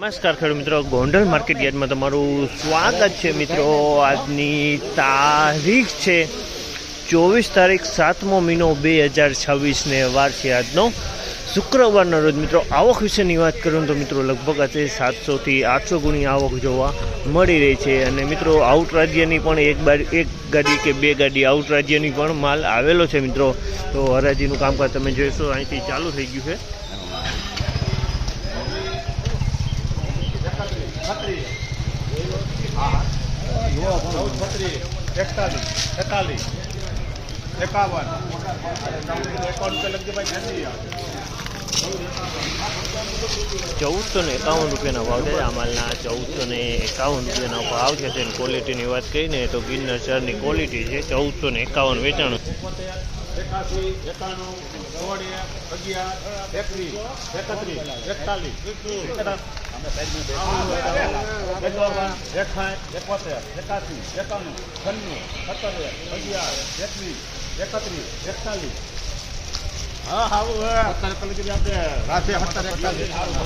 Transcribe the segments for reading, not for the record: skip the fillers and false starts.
નમસ્કાર ખેડૂત મિત્રો, ગોંડલ માર્કેટ યાર્ડમાં તમારું સ્વાગત છે મિત્રો। આજની તારીખ છે 24 તારીખ 7મો મહિનો 2026 ને વાર છે આજનો શુક્રવારના રોજ। મિત્રો આવક વિશેની વાત કરું તો મિત્રો લગભગ આજે 700 થી 800 ગુણી આવક જોવા મળી રહી છે। અને મિત્રો આઉટ રાજ્યની પણ એક ગાડી કે બે ગાડી આઉટ રાજ્યની પણ માલ આવેલો છે મિત્રો। તો હરાજીનું કામકાજ તમે જોઈશો અહીંથી ચાલુ થઈ ગયું છે। ₹1451 રૂપિયાનો ભાવ છે। આ માલના ₹1451 રૂપિયાનો ભાવ છે। તેની ક્વોલિટીની વાત કરીને તો ગિરનાર શહેરની ક્વોલિટી છે। 1451 વેચાણું।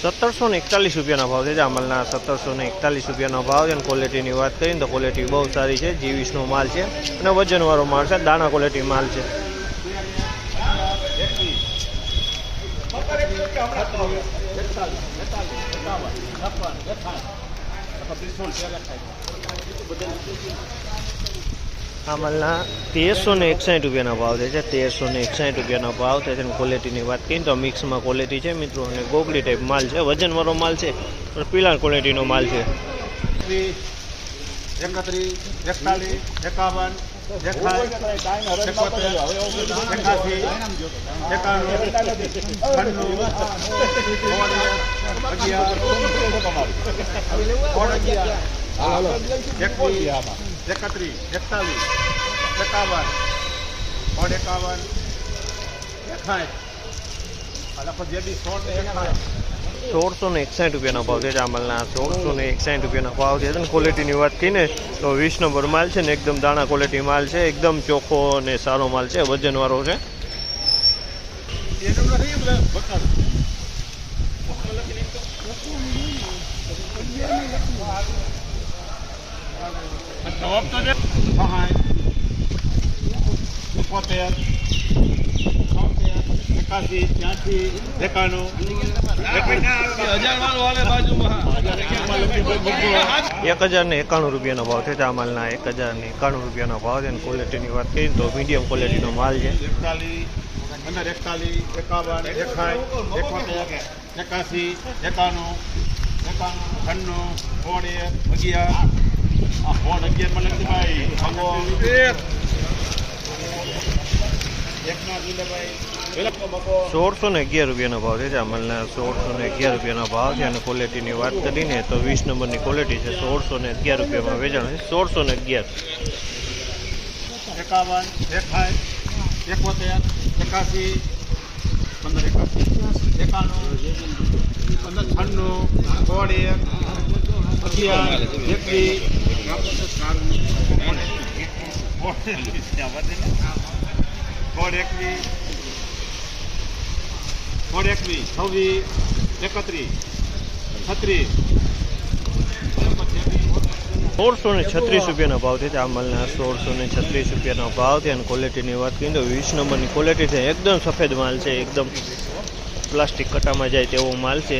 1741 રૂપિયાનો ભાવ છે। જામલના 1741 રૂપિયાનો ભાવ છે। ક્વોલિટીની વાત કરીને તો ક્વોલિટી બહુ સારી છે। G20નો માલ છે અને વજનવાળો માલ છે। દાણા ક્વોલિટી માલ છે। આ માલના 1361 રૂપિયાનો ભાવ છે। 1361 રૂપિયાનો ભાવ છે। ક્વોલિટીની વાત કરીએ તો મિક્સમાં ક્વોલિટી છે મિત્રો અને ગોગડી ટાઈપ માલ છે। વજનવાળો માલ છે પણ પીળા ક્વોલિટીનો માલ છે। 31, 41, 51, 1661 રૂપિયાનો ભાવ છે। જામલના 1661 રૂપિયાનો ભાવ છે। ક્વોલિટીની વાત કરીને તો 20 નંબર માલ છે ને એકદમ દાણા ક્વોલિટી માલ છે। એકદમ ચોખ્ખો અને સારો માલ છે। વજનવાળો છે। ₹1091 રૂપિયાનો ભાવ છે। ચામલના 1091 રૂપિયાનો ભાવ છે। ક્વોલિટીની વાત કરીએ તો મીડિયમ ક્વોલિટીનો માલ છે। 1611 રૂપિયાનો ભાવ છે। જામલના 1611 રૂપિયાનો ભાવ છે। અને ક્વોલિટીની વાત કરીને તો 20 નંબરની ક્વોલિટી છે। 1611 રૂપિયામાં વેચાણ છે। 1611 ₹1636 રૂપિયાનો ભાવ છે। ચામલના 1636 રૂપિયાનો ભાવ છે। અને ક્વોલિટીની વાત કરીએ તો 20 નંબરની ક્વોલિટી છે। એકદમ સફેદ માલ છે। એકદમ પ્લાસ્ટિક કટામાં જાય તેવો માલ છે।